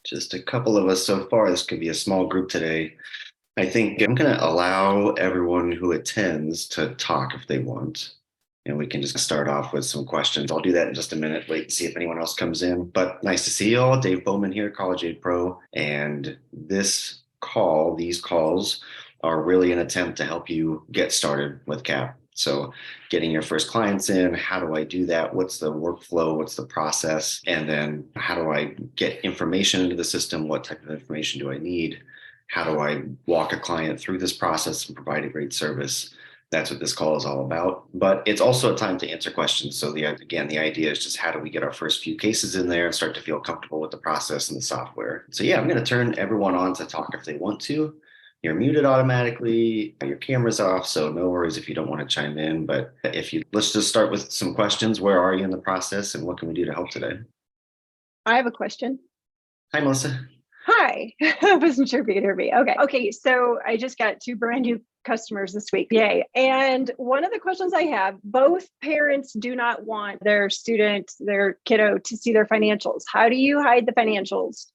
Just a couple of us so far. This could be a small group today. I think I'm going to allow everyone who attends to talk if they want. And we can just start off with some questions. I'll do that in just a minute. Wait and see if anyone else comes in. But nice to see you all. Dave Bowman here, College Aid Pro. And these calls are really an attempt to help you get started with CAP. So getting your first clients in, how do I do that? What's the workflow? What's the process? And then how do I get information into the system? What type of information do I need? How do I walk a client through this process and provide a great service? That's what this call is all about. But it's also a time to answer questions. So the idea is just how do we get our first few cases in there and start to feel comfortable with the process and the software. So yeah, I'm going to turn everyone on to talk if they want to. You're muted automatically, your camera's off, so no worries if you don't want to chime in. But let's just start with some questions. Where are you in the process and what can we do to help today? I have a question. Hi, Melissa. Hi. I wasn't sure if you could hear me. Okay. So I just got 2 brand new customers this week. Yay. And one of the questions I have, both parents do not want their kiddo to see their financials. How do you hide the financials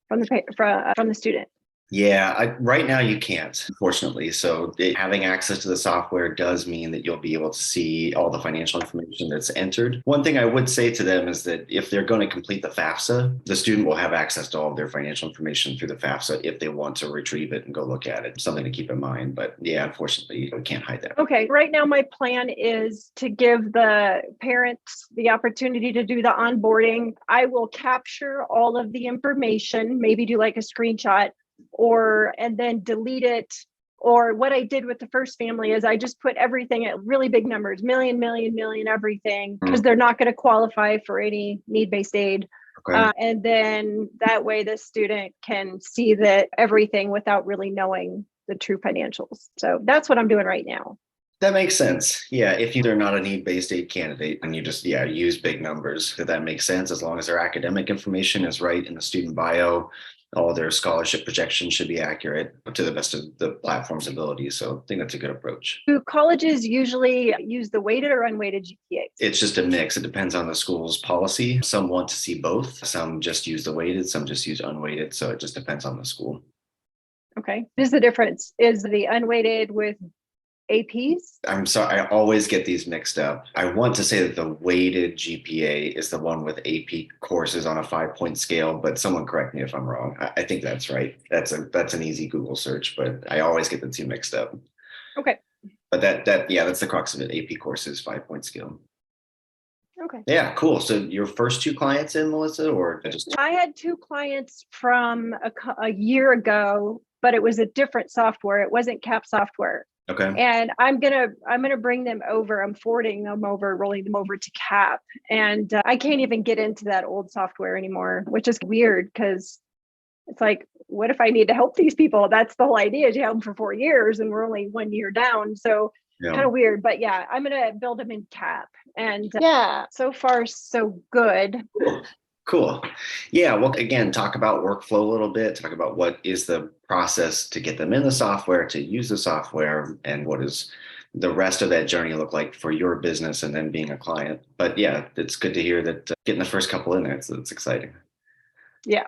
from the student? Yeah, right now you can't, unfortunately. So having access to the software does mean that you'll be able to see all the financial information that's entered. One thing I would say to them is that if they're going to complete the FAFSA, the student will have access to all of their financial information through the FAFSA if they want to retrieve it and go look at it. Something to keep in mind. But yeah, unfortunately, we can't hide that. Okay. Right now, my plan is to give the parents the opportunity to do the onboarding. I will capture all of the information, maybe do like a screenshot, and then delete it. Or what I did with the first family is I just put everything at really big numbers, million, everything, because they're not going to qualify for any need-based aid. Okay. And then that way the student can see that everything without really knowing the true financials. So that's what I'm doing right now. That makes sense. Yeah, if they're not a need-based aid candidate and you just, use big numbers, that makes sense as long as their academic information is right in the student bio. All their scholarship projections should be accurate to the best of the platform's ability. So I think that's a good approach. Do colleges usually use the weighted or unweighted GPAs? It's just a mix. It depends on the school's policy. Some want to see both. Some just use the weighted, some just use unweighted. So it just depends on the school. Okay. What is the difference? Is the unweighted with APs? I'm sorry, I always get these mixed up. I want to say that the weighted GPA is the one with AP courses on a 5-point scale, but someone correct me if I'm wrong. I think that's right. That's an easy Google search, but I always get the two mixed up. Okay. But that's the crux of it. AP courses, 5-point scale. Okay. Yeah, cool. So your first 2 clients in, Melissa, or just? I had 2 clients from a year ago, but it was a different software. It wasn't CAP software. Okay. And I'm gonna bring them over. I'm forwarding them over, rolling them over to CAP, and I can't even get into that old software anymore, which is weird because it's like, what if I need to help these people? That's the whole idea. Is you help them for 4 years, and we're only 1 year down, so kind of weird. But yeah, I'm gonna build them in CAP, and so far so good. Cool. Yeah. Well, again, talk about workflow a little bit, talk about what is the process to get them in the software, to use the software, and what does the rest of that journey look like for your business and then being a client. But yeah, it's good to hear that getting the first couple in there, it's exciting. Yeah.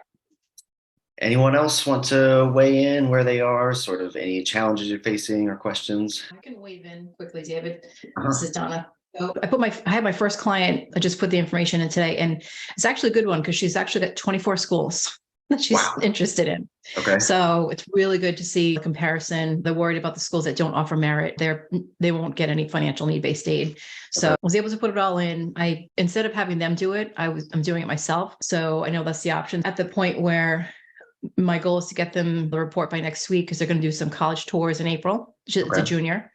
Anyone else want to weigh in where they are, sort of any challenges you're facing or questions? I can weave in quickly, David. This is Donna. So I had my first client. I just put the information in today, and it's actually a good one because she's actually got 24 schools that she's interested in. Okay. So it's really good to see a comparison. They're worried about the schools that don't offer merit. They won't get any financial need-based aid. So I was able to put it all in. Instead of having them do it, I'm doing it myself. So I know that's the option. At the point where my goal is to get them the report by next week because they're going to do some college tours in April. It's a junior.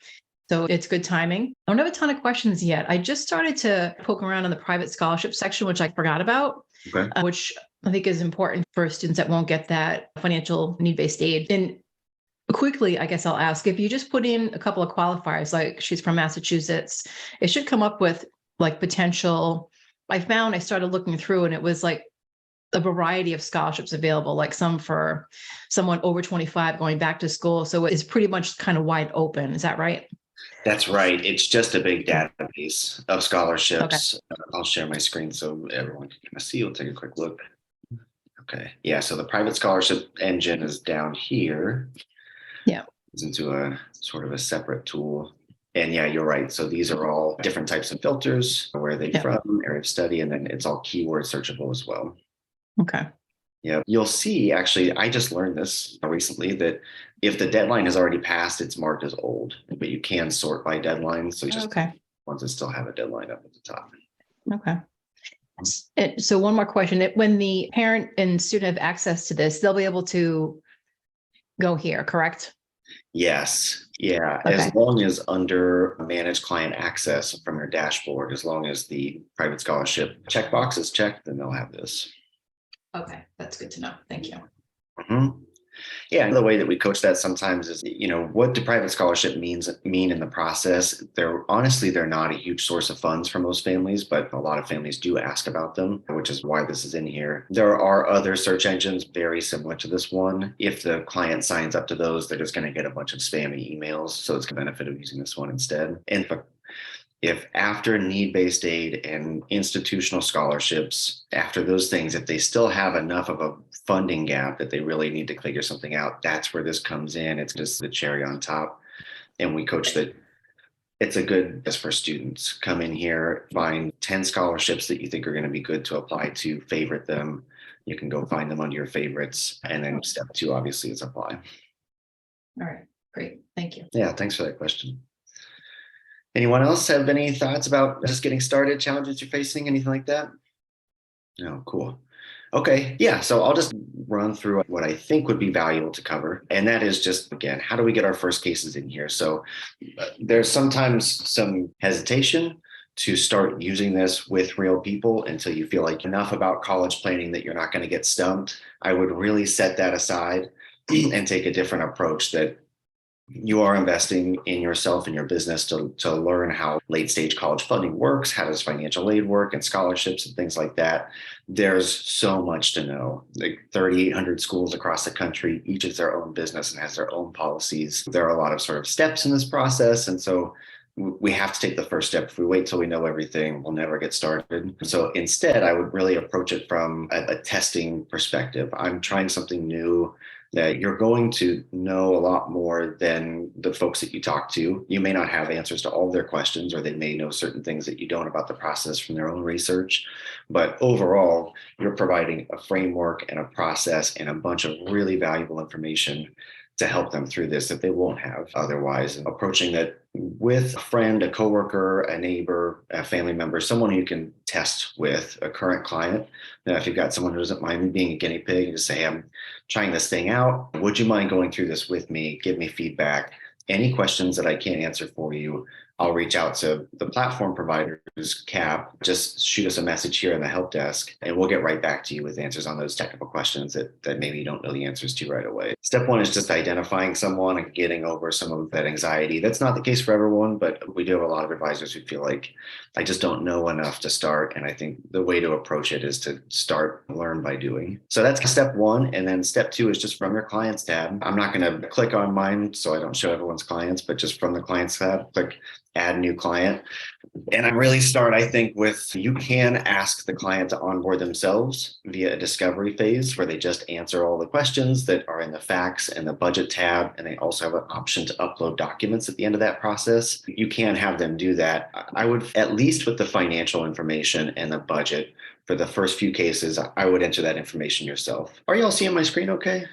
So it's good timing. I don't have a ton of questions yet. I just started to poke around in the private scholarship section, which I forgot about, which I think is important for students that won't get that financial need-based aid. And quickly, I guess I'll ask, if you just put in a couple of qualifiers, like she's from Massachusetts, it should come up with like potential. I started looking through and it was like a variety of scholarships available, like some for someone over 25 going back to school. So it's pretty much kind of wide open. Is that right? That's right. It's just a big database of scholarships. Okay. I'll share my screen so everyone can kind of see. We'll take a quick look. Okay. Yeah. So the private scholarship engine is down here. Yeah. It's into a sort of a separate tool. And yeah, you're right. So these are all different types of filters. Where are they Yeah. from, area of study, and then it's all keyword searchable as well. Okay. Yeah. You'll see, actually, I just learned this recently that if the deadline has already passed, it's marked as old, but you can sort by deadline. So just Okay. ones that still have a deadline up at the top. Okay. So one more question. When the parent and student have access to this, they'll be able to go here, correct? Yes. Yeah. Okay. As long as under manage client access from your dashboard, as long as the private scholarship checkbox is checked, then they'll have this. Okay. That's good to know. Thank you. Mhm. Yeah, the way that we coach that sometimes is, what do private scholarship mean in the process? They're not a huge source of funds for most families, but a lot of families do ask about them, which is why this is in here. There are other search engines very similar to this one. If the client signs up to those, they're just going to get a bunch of spammy emails. So it's a benefit of using this one instead. And if after need-based aid and institutional scholarships, after those things, if they still have enough of a funding gap that they really need to figure something out, that's where this comes in. It's just the cherry on top. And we coach that it's a good as for students. Come in here, find 10 scholarships that you think are going to be good to apply to, favorite them. You can go find them under your favorites. And then step 2, obviously, is apply. All right. Great. Thank you. Yeah, thanks for that question. Anyone else have any thoughts about just getting started, challenges you're facing, anything like that? No, cool. Okay, yeah, so I'll just run through what I think would be valuable to cover. And that is just, again, how do we get our first cases in here? So there's sometimes some hesitation to start using this with real people until you feel like enough about college planning that you're not going to get stumped. I would really set that aside and take a different approach that you are investing in yourself and your business to learn how late stage college funding works. How does financial aid work and scholarships and things like that? There's so much to know. Like 3,800 schools across the country, each is their own business and has their own policies. There are a lot of sort of steps in this process. And so we have to take the first step. If we wait till we know everything, we'll never get started. So instead, I would really approach it from a testing perspective. I'm trying something new that you're going to know a lot more than the folks that you talk to. You may not have answers to all of their questions, or they may know certain things that you don't about the process from their own research. But overall, you're providing a framework and a process and a bunch of really valuable information to help them through this that they won't have otherwise. And approaching that with a friend, a coworker, a neighbor, a family member, someone you can test with, a current client. Now, if you've got someone who doesn't mind being a guinea pig, and just say, hey, I'm trying this thing out. Would you mind going through this with me? Give me feedback. Any questions that I can't answer for you, I'll reach out to the platform providers, CAP. Just shoot us a message here in the help desk, and we'll get right back to you with answers on those technical questions that maybe you don't know the answers to right away. Step 1 is just identifying someone and getting over some of that anxiety. That's not the case for everyone, but we do have a lot of advisors who feel like, I just don't know enough to start. And I think the way to approach it is to start, learn by doing. So that's step 1. And then step 2 is just from your clients tab. I'm not going to click on mine so I don't show everyone's clients, but just from the clients tab, click add new client. And I really start, I think, with you can ask the client to onboard themselves via a discovery phase where they just answer all the questions that are in the facts and the budget tab. And they also have an option to upload documents at the end of that process. You can have them do that. I would, at least with the financial information and the budget, for the first few cases, I would enter that information yourself. Are you all seeing my screen okay?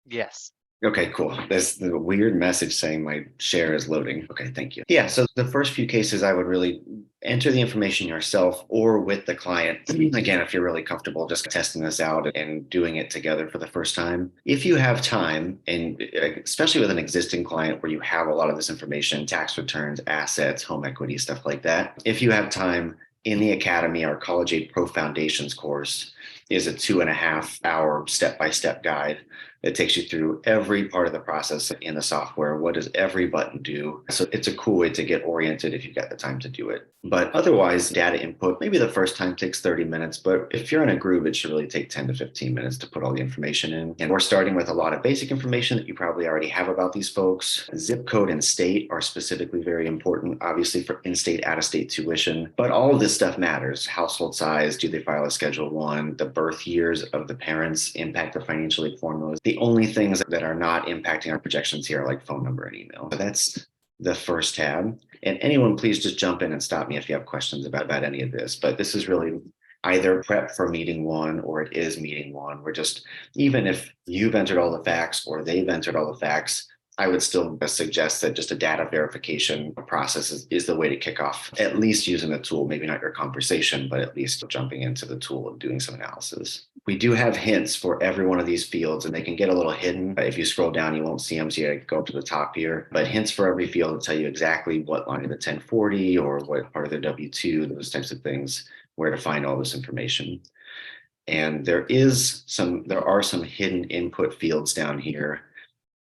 Yes. Okay, cool. There's the weird message saying my share is loading. Okay, thank you. Yeah, so the first few cases, I would really enter the information yourself or with the client. Again, if you're really comfortable just testing this out and doing it together for the first time. If you have time, and especially with an existing client where you have a lot of this information, tax returns, assets, home equity, stuff like that. If you have time, in the Academy, our College Aid Pro Foundations course is a 2.5-hour step-by-step guide that takes you through every part of the process in the software. What does every button do? So it's a cool way to get oriented if you've got the time to do it. But otherwise, data input, maybe the first time takes 30 minutes, but if you're in a group, it should really take 10 to 15 minutes to put all the information in. And we're starting with a lot of basic information that you probably already have about these folks. Zip code and state are specifically very important, obviously for in-state, out-of-state tuition, but all of this stuff matters. Household size, do they file a Schedule 1? the birth years of the parents impact the financial aid formulas. The only things that are not impacting our projections here are like phone number and email. So that's the first tab. And anyone, please just jump in and stop me if you have questions about any of this. But this is really either prep for meeting one or it is meeting one. We're just, even if you've entered all the facts or they've entered all the facts, I would still suggest that just a data verification process is the way to kick off, at least using the tool, maybe not your conversation, but at least jumping into the tool and doing some analysis. We do have hints for every one of these fields, and they can get a little hidden. If you scroll down, you won't see them, so you gotta go up to the top here. But hints for every field will tell you exactly what line of the 1040 or what part of the W-2, those types of things, where to find all this information. And there are some hidden input fields down here.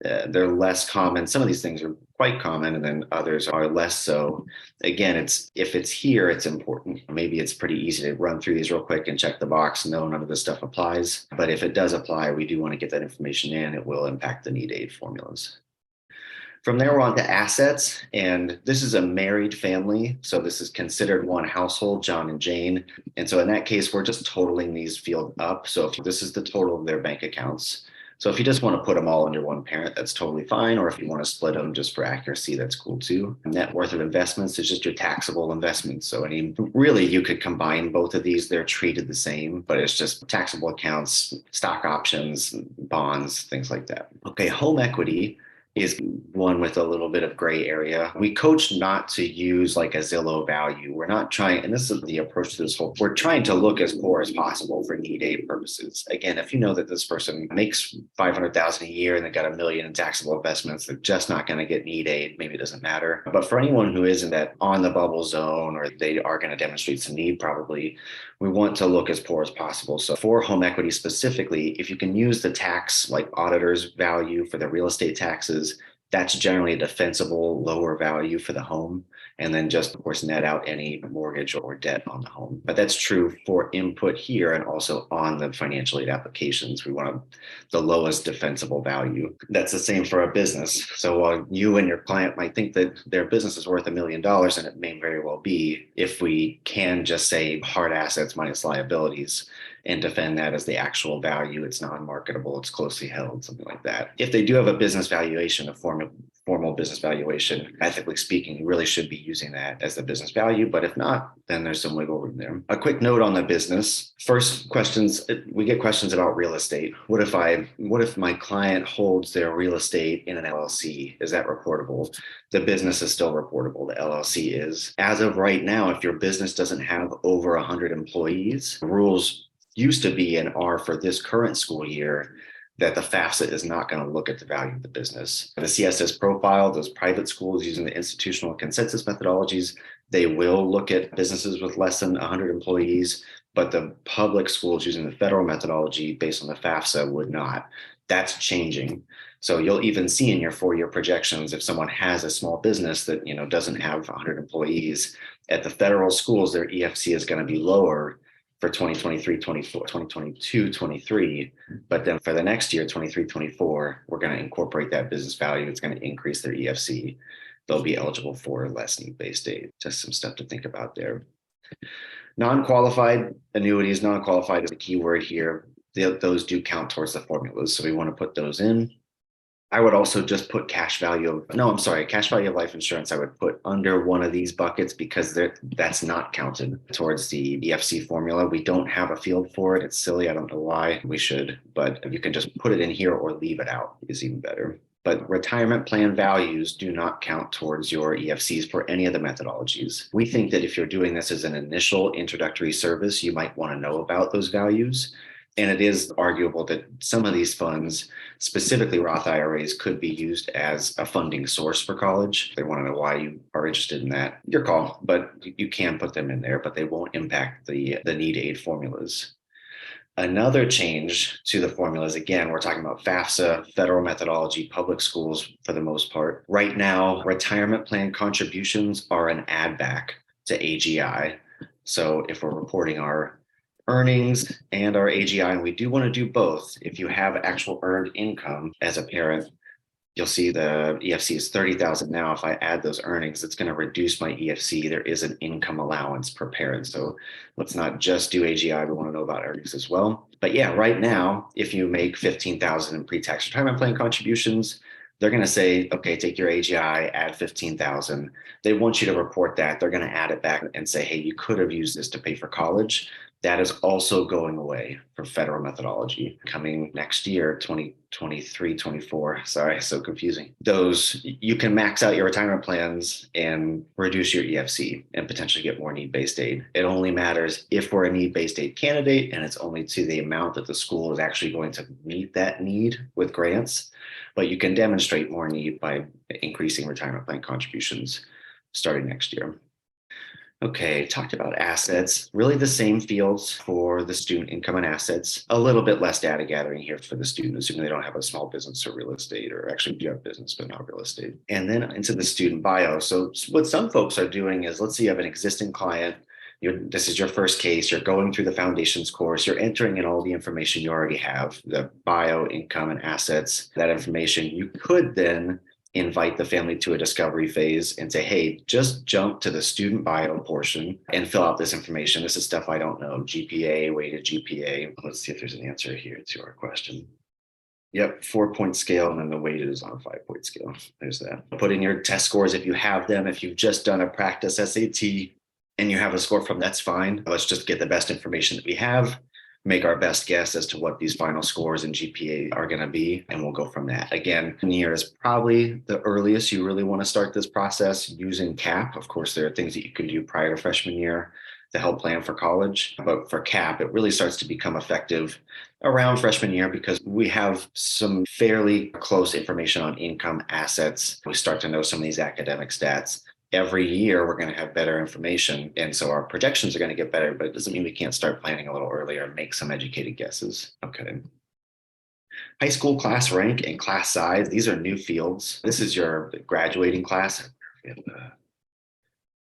They're less common. Some of these things are quite common, and then others are less so. Again, if it's here, it's important. Maybe it's pretty easy to run through these real quick and check the box. No, none of this stuff applies. But if it does apply, we do want to get that information in. It will impact the need aid formulas. From there, we're on to assets, and this is a married family. So this is considered one household, John and Jane. And so in that case, we're just totaling these fields up. So if this is the total of their bank accounts. So if you just want to put them all under one parent, that's totally fine. Or if you want to split them just for accuracy, that's cool too. Net worth of investments is just your taxable investments. So really, you could combine both of these. They're treated the same, but it's just taxable accounts, stock options, bonds, things like that. Okay, home equity is one with a little bit of gray area. We coach not to use like a Zillow value. We're not trying, and this is the approach to this whole, we're trying to look as poor as possible for need aid purposes. Again, if you know that this person makes $500,000 a year and they got $1 million in taxable investments, they're just not going to get need aid. Maybe it doesn't matter. But for anyone who is in that on the bubble zone, or they are going to demonstrate some need, probably, we want to look as poor as possible. So for home equity specifically, if you can use the tax like auditor's value for the real estate taxes, that's generally a defensible lower value for the home. And then just, of course, net out any mortgage or debt on the home. But that's true for input here and also on the financial aid applications. We want the lowest defensible value. That's the same for a business. So while you and your client might think that their business is worth $1 million, and it may very well be, if we can just say hard assets minus liabilities and defend that as the actual value, it's non-marketable, it's closely held, something like that. If they do have a business valuation, a formal business valuation, ethically speaking, you really should be using that as the business value. But if not, then there's some wiggle room there. A quick note on the business. First questions, we get questions about real estate. What if my client holds their real estate in an LLC? Is that reportable? The business is still reportable. The LLC is. As of right now, if your business doesn't have over 100 employees, rules used to be and are for this current school year that the FAFSA is not going to look at the value of the business. The CSS profile, those private schools using the institutional consensus methodologies, they will look at businesses with less than 100 employees, but the public schools using the federal methodology based on the FAFSA would not. That's changing. So you'll even see in your 4-year projections, if someone has a small business that doesn't have 100 employees, at the federal schools, their EFC is going to be lower for 2023, 24, 2022, 23. But then for the next year, 23, 24, we're going to incorporate that business value. It's going to increase their EFC. They'll be eligible for less need-based aid. Just some stuff to think about there. Non-qualified annuities, non-qualified is the key word here. Those do count towards the formulas. So we want to put those in. I would also just put cash value of life insurance. I would put under one of these buckets because that's not counted towards the EFC formula. We don't have a field for it. It's silly. I don't know why. We should, but if you can just put it in here or leave it out is even better. But retirement plan values do not count towards your EFCs for any of the methodologies. We think that if you're doing this as an initial introductory service, you might want to know about those values. And it is arguable that some of these funds, specifically Roth IRAs, could be used as a funding source for college. If they want to know why you are interested in that, your call, but you can put them in there, but they won't impact the need aid formulas. Another change to the formulas, again, we're talking about FAFSA, federal methodology, public schools for the most part. Right now, retirement plan contributions are an add back to AGI. So if we're reporting our earnings and our AGI, and we do want to do both. If you have actual earned income as a parent, You'll see the EFC is 30,000 now. If I add those earnings, it's going to reduce my EFC. There is an income allowance per parent. So let's not just do AGI. We want to know about earnings as well. But yeah, right now, if you make 15,000 in pre-tax retirement plan contributions, they're going to say, okay, take your AGI, add 15,000. They want you to report that. They're going to add it back and say, hey, you could have used this to pay for college. That is also going away for federal methodology coming next year, 2023, 24. Sorry, so confusing. Those, you can max out your retirement plans and reduce your EFC and potentially get more need-based aid. It only matters if we're a need-based aid candidate, and it's only to the amount that the school is actually going to meet that need with grants. But you can demonstrate more need by increasing retirement plan contributions starting next year. Okay, talked about assets, really the same fields for the student income and assets, a little bit less data gathering here for the student, assuming they don't have a small business or real estate, or actually do have business, but not real estate. And then into the student bio. So what some folks are doing is, let's say you have an existing client, this is your first case, you're going through the foundations course, you're entering in all the information you already have, the bio, income, and assets, that information. You could then invite the family to a discovery phase and say, hey, just jump to the student bio portion and fill out this information. This is stuff I don't know, GPA, weighted GPA. Let's see if there's an answer here to our question. Yep, 4-point scale, and then the weighted is on a 5-point scale. There's that. Put in your test scores if you have them. If you've just done a practice SAT and you have a score from, that's fine. Let's just get the best information that we have, make our best guess as to what these final scores and GPA are going to be, and we'll go from that. Again, year is probably the earliest you really want to start this process using CAP. Of course, there are things that you can do prior to freshman year to help plan for college, but for CAP, it really starts to become effective around freshman year because we have some fairly close information on income, assets. We start to know some of these academic stats. Every year we're going to have better information, and so our projections are going to get better, but it doesn't mean we can't start planning a little earlier and make some educated guesses. Okay. High school class rank and class size, these are new fields. This is your graduating class.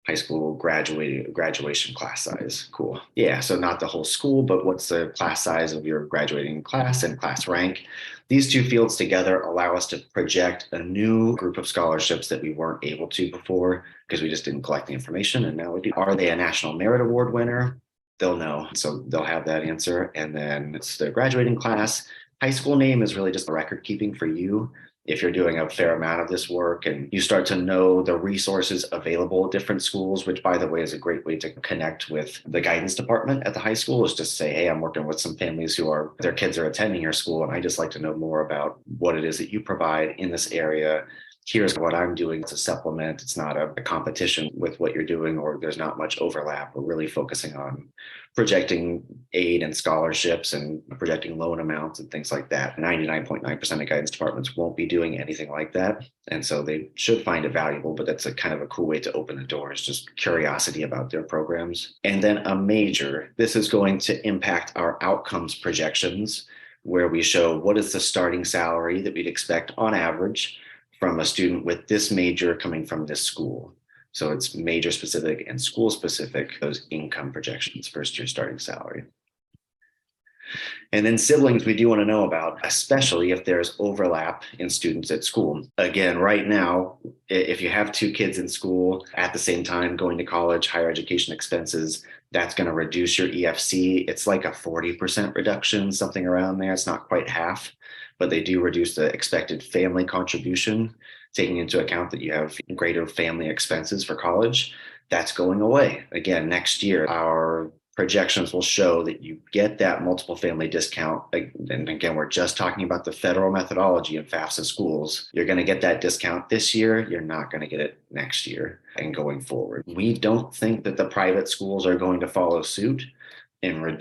High school graduation class size. Cool. Yeah, so not the whole school, but what's the class size of your graduating class and class rank? These two fields together allow us to project a new group of scholarships that we weren't able to before because we just didn't collect the information, and now we do. Are they a National Merit Award winner? They'll know, so they'll have that answer. And then it's the graduating class. High school name is really just the record keeping for you. If you're doing a fair amount of this work and you start to know the resources available at different schools, which by the way is a great way to connect with the guidance department at the high school, is just say, hey, I'm working with some families who are, their kids are attending your school, and I just like to know more about what it is that you provide in this area. Here's what I'm doing to supplement. It's not a competition with what you're doing, or there's not much overlap. We're really focusing on projecting aid and scholarships and projecting loan amounts and things like that. 99.9% of guidance departments won't be doing anything like that. And so they should find it valuable, but that's a kind of a cool way to open the doors, just curiosity about their programs. And then a major, this is going to impact our outcomes projections, where we show what is the starting salary that we'd expect on average from a student with this major coming from this school. So it's major specific and school specific, those income projections, first year starting salary. And then siblings we do want to know about, especially if there's overlap in students at school. Again, right now, if you have two kids in school at the same time going to college, higher education expenses, that's going to reduce your EFC. It's like a 40% reduction, something around there. It's not quite half, but they do reduce the expected family contribution, taking into account that you have greater family expenses for college. That's going away. Again, next year, our projections will show that you get that multiple family discount. And again, we're just talking about the federal methodology in FAFSA schools. You're going to get that discount this year. You're not going to get it next year and going forward. We don't think that the private schools are going to follow suit and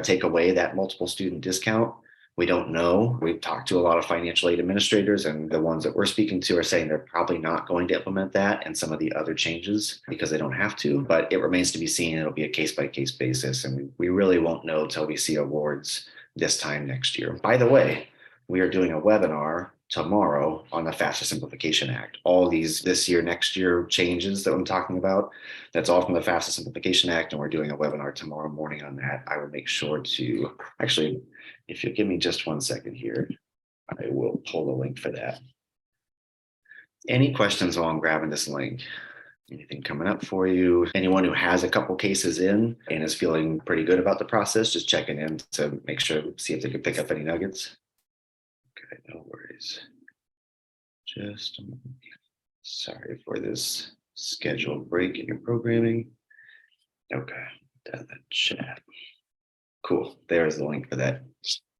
take away that multiple student discount. We don't know. We've talked to a lot of financial aid administrators, and the ones that we're speaking to are saying they're probably not going to implement that and some of the other changes because they don't have to, but it remains to be seen. It'll be a case-by-case basis, and we really won't know till we see awards this time next year. By the way, we are doing a webinar tomorrow on the FAFSA Simplification Act. All these this year, next year changes that I'm talking about, that's all from the FAFSA Simplification Act, and we're doing a webinar tomorrow morning on that. I will make sure to actually, if you'll give me just 1 second here, I will pull the link for that. Any questions while I'm grabbing this link? Anything coming up for you? Anyone who has a couple cases in and is feeling pretty good about the process, just checking in to make sure, see if they can pick up any nuggets. Okay, no worries. Just a moment. Sorry for this scheduled break in your programming. Okay, down the chat. Cool. There's the link for that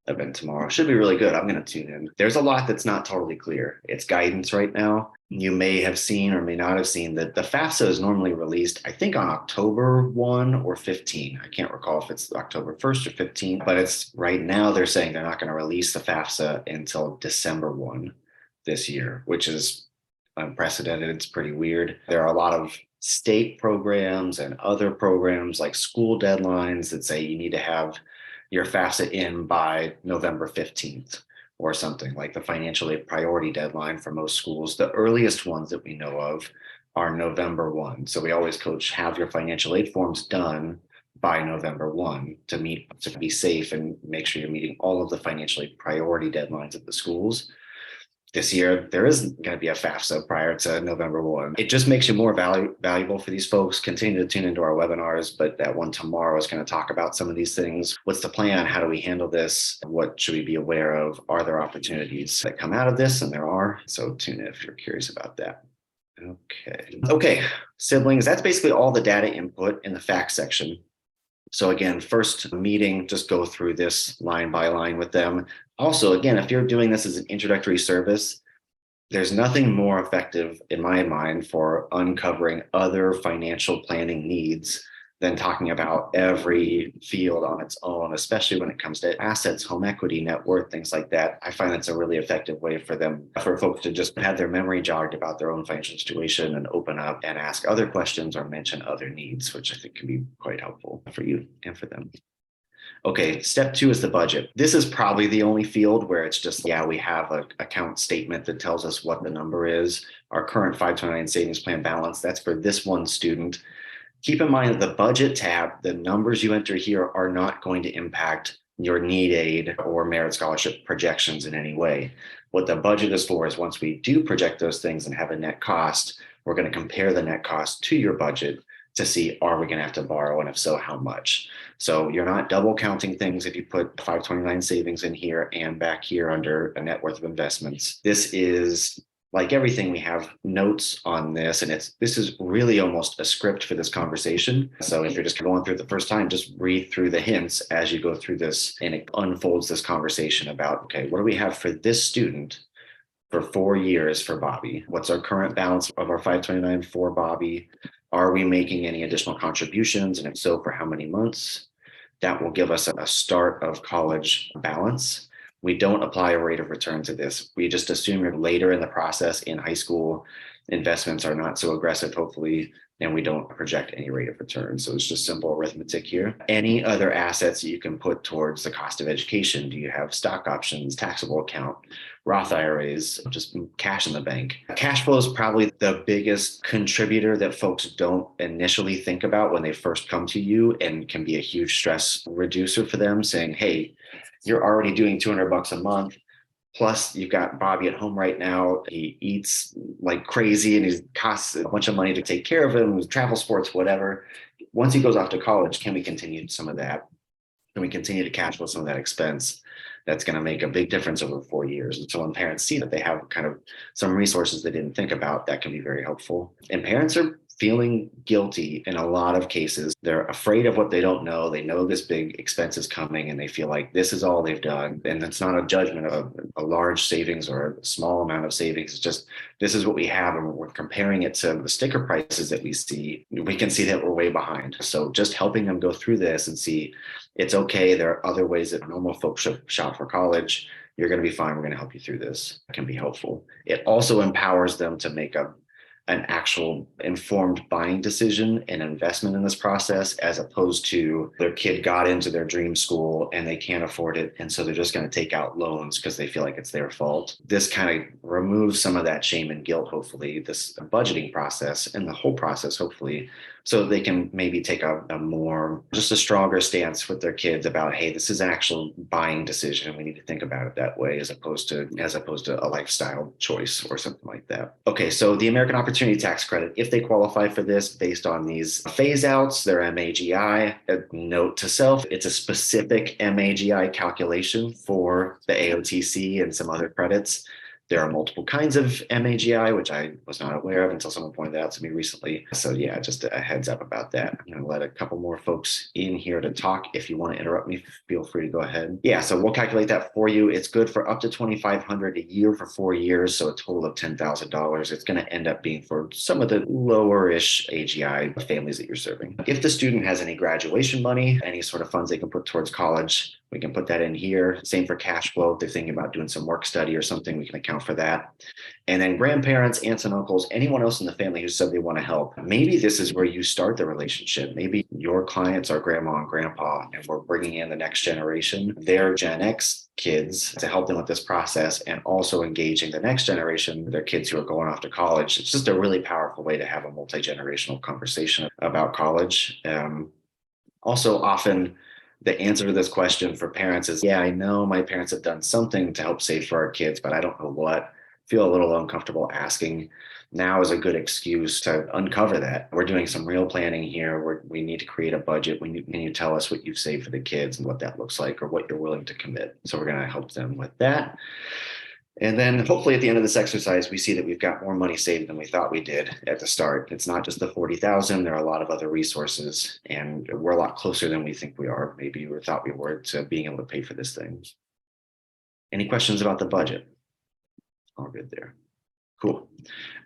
event tomorrow. Should be really good. I'm going to tune in. There's a lot that's not totally clear. It's guidance right now. You may have seen or may not have seen that the FAFSA is normally released, I think, on October 1 or 15. I can't recall if it's October 1st or 15, but it's right now they're saying they're not going to release the FAFSA until December 1 this year, which is unprecedented. It's pretty weird. There are a lot of state programs and other programs like school deadlines that say you need to have your FAFSA in by November 15th or something, like the financial aid priority deadline for most schools. The earliest ones that we know of are November 1. So we always coach, have your financial aid forms done by November 1 to be safe and make sure you're meeting all of the financial aid priority deadlines at the schools. This year, there isn't going to be a FAFSA prior to November 1. It just makes you more valuable for these folks. Continue to tune into our webinars, but that one tomorrow is going to talk about some of these things. What's the plan? How do we handle this? What should we be aware of? Are there opportunities that come out of this? And there are. So tune in if you're curious about that. Okay, siblings, that's basically all the data input in the facts section. So again, first meeting, just go through this line by line with them. Also, again, if you're doing this as an introductory service, there's nothing more effective in my mind for uncovering other financial planning needs than talking about every field on its own, especially when it comes to assets, home equity, net worth, things like that. I find that's a really effective way for folks to just have their memory jogged about their own financial situation and open up and ask other questions or mention other needs, which I think can be quite helpful for you and for them. Okay, step 2 is the budget. This is probably the only field where it's just, yeah, we have an account statement that tells us what the number is. Our current 529 savings plan balance, that's for this one student. Keep in mind that the budget tab, the numbers you enter here are not going to impact your need aid or merit scholarship projections in any way. What the budget is for is once we do project those things and have a net cost, we're going to compare the net cost to your budget to see, are we going to have to borrow? And if so, how much? So you're not double counting things if you put 529 savings in here and back here under a net worth of investments. This is like everything, we have notes on this, and this is really almost a script for this conversation. So if you're just going through it the first time, just read through the hints as you go through this, and it unfolds this conversation about, okay, what do we have for this student for 4 years for Bobby? What's our current balance of our 529 for Bobby? Are we making any additional contributions? And if so, for how many months? That will give us a start of college balance. We don't apply a rate of return to this. We just assume you're later in the process in high school, investments are not so aggressive, hopefully, and we don't project any rate of return. So it's just simple arithmetic here. Any other assets you can put towards the cost of education? Do you have stock options, taxable account, Roth IRAs, just cash in the bank? Cash flow is probably the biggest contributor that folks don't initially think about when they first come to you, and can be a huge stress reducer for them, saying, hey, you're already doing $200 a month. Plus, you've got Bobby at home right now. He eats like crazy and it costs a bunch of money to take care of him, travel, sports, whatever. Once he goes off to college, can we continue some of that? Can we continue to cash flow some of that expense? That's going to make a big difference over 4 years. And so when parents see that they have kind of some resources they didn't think about, that can be very helpful. And parents are feeling guilty in a lot of cases. They're afraid of what they don't know. They know this big expense is coming and they feel like this is all they've done. And it's not a judgment of a large savings or a small amount of savings. It's just, this is what we have. And we're comparing it to the sticker prices that we see. We can see that we're way behind. So just helping them go through this and see it's okay. There are other ways that normal folks should shop for college. You're going to be fine. We're going to help you through this. It can be helpful. It also empowers them to make a an actual informed buying decision and investment in this process, as opposed to their kid got into their dream school and they can't afford it. And so they're just going to take out loans because they feel like it's their fault. This kind of removes some of that shame and guilt, hopefully, this budgeting process and the whole process, hopefully, so they can maybe take a more, just a stronger stance with their kids about, hey, this is an actual buying decision. We need to think about it that way, as opposed to a lifestyle choice or something like that. Okay, so the American Opportunity Tax Credit, if they qualify for this based on these phase outs, their MAGI, a note to self, it's a specific MAGI calculation for the AOTC and some other credits. There are multiple kinds of MAGI, which I was not aware of until someone pointed out to me recently. So yeah, just a heads up about that. I'm going to let a couple more folks in here to talk. If you want to interrupt me, feel free to go ahead. Yeah, so we'll calculate that for you. It's good for up to $2,500 a year for 4 years, so a total of $10,000. It's going to end up being for some of the lower-ish AGI families that you're serving. If the student has any graduation money, any sort of funds they can put towards college, we can put that in here. Same for cash flow. If they're thinking about doing some work study or something, we can account for that. And then grandparents, aunts and uncles, anyone else in the family who said they want to help. Maybe this is where you start the relationship. Maybe your clients are grandma and grandpa, and we're bringing in the next generation, their Gen X kids, to help them with this process, and also engaging the next generation, their kids who are going off to college. It's just a really powerful way to have a multi-generational conversation about college. Also, often the answer to this question for parents is, yeah, I know my parents have done something to help save for our kids, but I don't know what. Feel a little uncomfortable asking. Now is a good excuse to uncover that. We're doing some real planning here. We need to create a budget. When you tell us what you've saved for the kids and what that looks like, or what you're willing to commit. So we're going to help them with that. And then hopefully at the end of this exercise, we see that we've got more money saved than we thought we did at the start. It's not just the 40,000. There are a lot of other resources, and we're a lot closer than we think we are. Maybe we thought we were, to being able to pay for this thing. Any questions about the budget? All good there. Cool.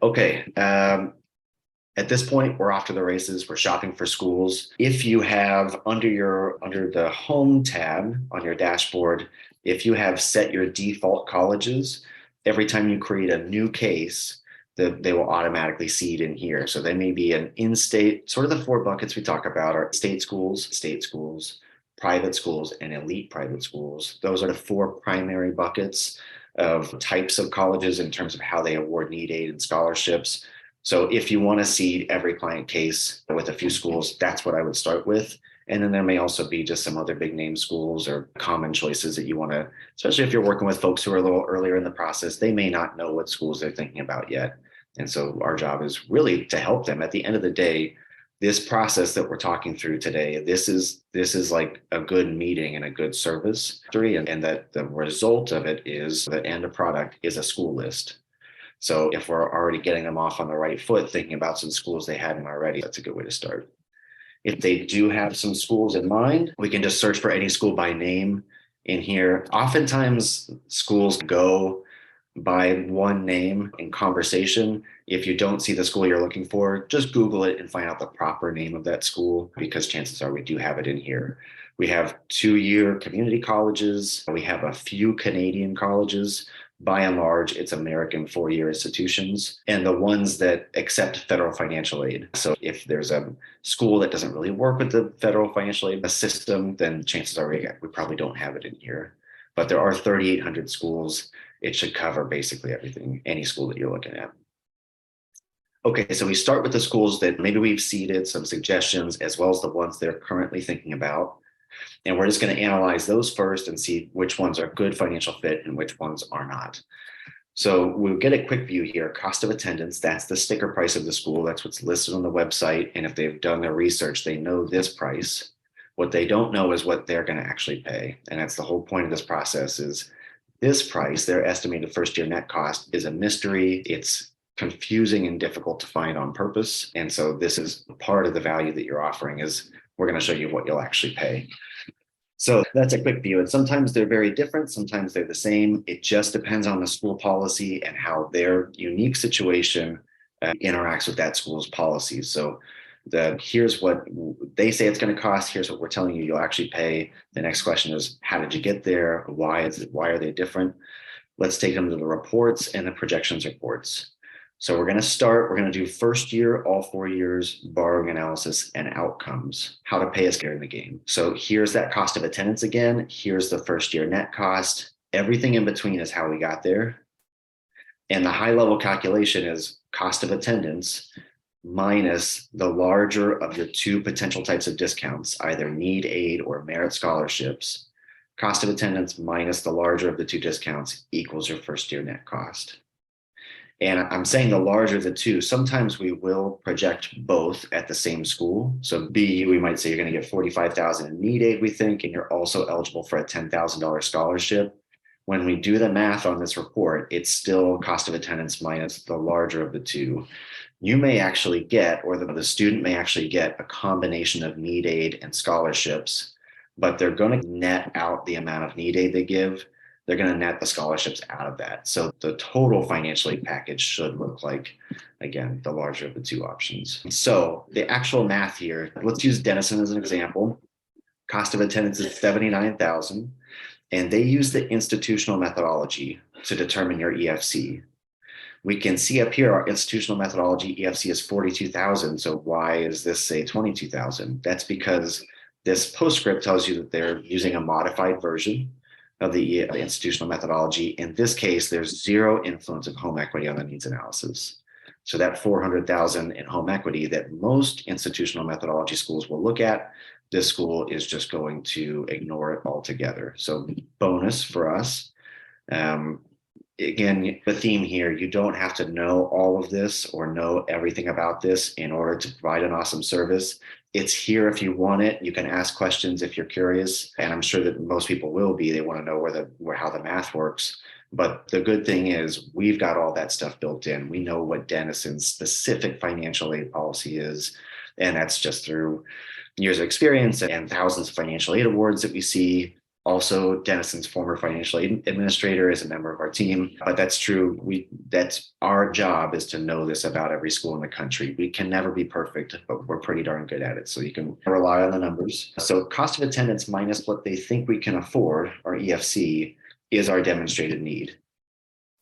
Okay. At this point, we're off to the races. We're shopping for schools. If you have under the home tab on your dashboard, if you have set your default colleges, every time you create a new case, they will automatically seed in here. So they may be an in-state, sort of the 4 buckets we talk about are state schools, private schools, and elite private schools. Those are the 4 primary buckets of types of colleges in terms of how they award need aid and scholarships. So if you want to seed every client case with a few schools, that's what I would start with. And then there may also be just some other big name schools or common choices that you want to, especially if you're working with folks who are a little earlier in the process, they may not know what schools they're thinking about yet. And so our job is really to help them. At the end of the day, this process that we're talking through today, this is like a good meeting and a good service, and that the result of it is the end product is a school list. So if we're already getting them off on the right foot, thinking about some schools they hadn't already, that's a good way to start. If they do have some schools in mind, we can just search for any school by name in here. Oftentimes schools go by one name in conversation. If you don't see the school you're looking for, just Google it and find out the proper name of that school, because chances are we do have it in here. We have 2-year community colleges. We have a few Canadian colleges. By and large, it's American 4-year institutions, and the ones that accept federal financial aid. So if there's a school that doesn't really work with the federal financial aid system, then chances are we probably don't have it in here. But there are 3,800 schools. It should cover basically everything, any school that you're looking at. Okay, so we start with the schools that maybe we've seeded, some suggestions, as well as the ones they're currently thinking about. And we're just going to analyze those first and see which ones are good financial fit and which ones are not. So we'll get a quick view here. Cost of attendance, that's the sticker price of the school. That's what's listed on the website. And if they've done their research, they know this price. What they don't know is what they're going to actually pay. And that's the whole point of this process is this price, their estimated first year net cost, is a mystery. It's confusing and difficult to find on purpose. And so this is part of the value that you're offering is we're going to show you what you'll actually pay. So that's a quick view. And sometimes they're very different. Sometimes they're the same. It just depends on the school policy and how their unique situation interacts with that school's policies. So here's what they say it's going to cost. Here's what we're telling you you'll actually pay. The next question is, how did you get there? Why are they different? Let's take them to the reports and the projections reports. So we're going to do first year, all 4 years, borrowing analysis and outcomes, how to pay us during the game. So here's that cost of attendance again. Here's the first year net cost. Everything in between is how we got there. And the high level calculation is cost of attendance minus the larger of your two potential types of discounts, either need aid or merit scholarships. Cost of attendance minus the larger of the two discounts equals your first year net cost. And I'm saying the larger the two, sometimes we will project both at the same school. So B, we might say you're going to get $45,000 in need aid, we think, and you're also eligible for a $10,000 scholarship. When we do the math on this report, it's still cost of attendance minus the larger of the two. You may actually get, or the student may actually get, a combination of need aid and scholarships, but they're going to net out the amount of need aid they give. They're going to net the scholarships out of that. So the total financial aid package should look like, again, the larger of the two options. So the actual math here, let's use Denison as an example. Cost of attendance is $79,000, and they use the institutional methodology to determine your EFC. We can see up here our institutional methodology EFC is 42,000. So why is this say 22,000? That's because this postscript tells you that they're using a modified version of the institutional methodology. In this case, there's zero influence of home equity on the needs analysis. So that 400,000 in home equity that most institutional methodology schools will look at, this school is just going to ignore it altogether. So bonus for us. Again, the theme here, you don't have to know all of this or know everything about this in order to provide an awesome service. It's here if you want it. You can ask questions if you're curious, and I'm sure that most people will be. They want to know how the math works. But the good thing is we've got all that stuff built in. We know what Denison's specific financial aid policy is, and that's just through years of experience and thousands of financial aid awards that we see. Also, Denison's former financial aid administrator is a member of our team, but that's true. That's our job, is to know this about every school in the country. We can never be perfect, but we're pretty darn good at it. So you can rely on the numbers. So cost of attendance minus what they think we can afford, our EFC, is our demonstrated need.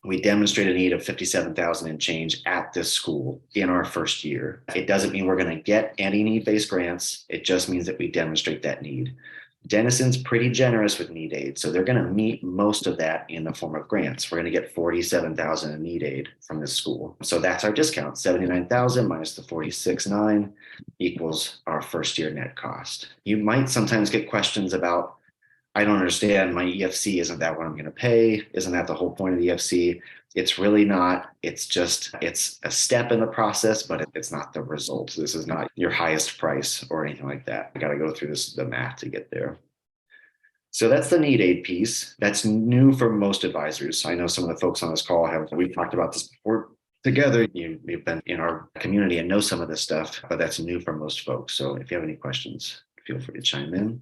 We demonstrate a need of 57,000 and change at this school in our first year. It doesn't mean we're going to get any need-based grants. It just means that we demonstrate that need. Denison's pretty generous with need aid, so they're going to meet most of that in the form of grants. We're going to get 47,000 in need aid from this school. So that's our discount. 79,000 minus the 46,900 equals our first year net cost. You might sometimes get questions about, I don't understand, my EFC, isn't that what I'm going to pay? Isn't that the whole point of the EFC? It's really not. It's a step in the process, but it's not the result. This is not your highest price or anything like that. I got to go through the math to get there. So that's the need aid piece. That's new for most advisors. I know some of the folks on this call we've talked about this before together. You've been in our community and know some of this stuff, but that's new for most folks. So if you have any questions, feel free to chime in.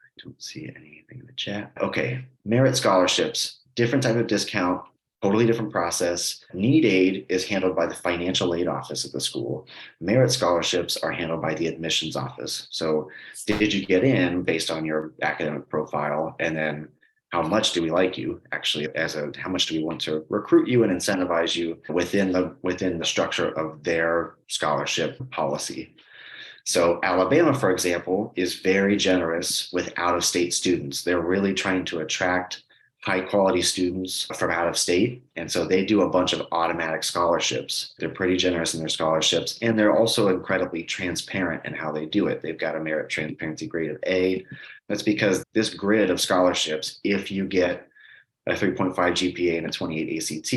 I don't see anything in the chat. Okay, merit scholarships, different type of discount, totally different process. Need aid is handled by the financial aid office at the school. Merit scholarships are handled by the admissions office. So did you get in based on your academic profile? And then how much do we like you, actually, how much do we want to recruit you and incentivize you within the structure of their scholarship policy? So Alabama, for example, is very generous with out-of-state students. They're really trying to attract high quality students from out of state. And so they do a bunch of automatic scholarships. They're pretty generous in their scholarships. And they're also incredibly transparent in how they do it. They've got a merit transparency grade of A. That's because this grid of scholarships, if you get a 3.5 GPA and a 28 ACT,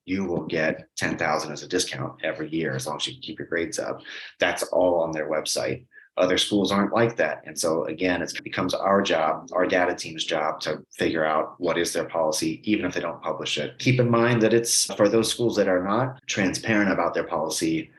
you will get 10,000 as a discount every year, as long as you keep your grades up. That's all on their website. Other schools aren't like that. And so again, it becomes our job, our data team's job, to figure out what is their policy, even if they don't publish it. Keep in mind that it's for those schools that are not transparent about their policy,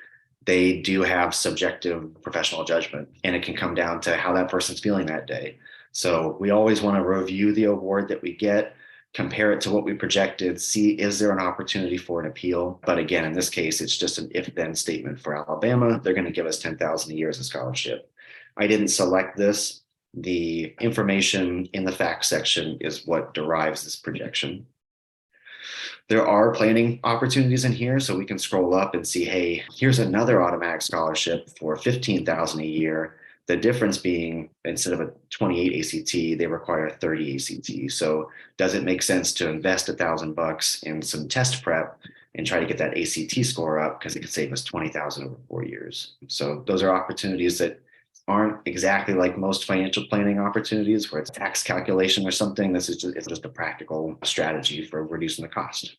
they do have subjective professional judgment, and it can come down to how that person's feeling that day. So we always want to review the award that we get, compare it to what we projected, see, is there an opportunity for an appeal? But again, in this case, it's just an if-then statement for Alabama. They're going to give us 10,000 a year as a scholarship. I didn't select this. The information in the facts section is what derives this projection. There are planning opportunities in here, so we can scroll up and see, hey, here's another automatic scholarship for $15,000 a year. The difference being instead of a 28 ACT, they require 30 ACT. So does it make sense to invest $1,000 in some test prep and try to get that ACT score up because it could save us 20,000 over 4 years? So those are opportunities that aren't exactly like most financial planning opportunities where it's tax calculation or something. This is just, it's just a practical strategy for reducing the cost.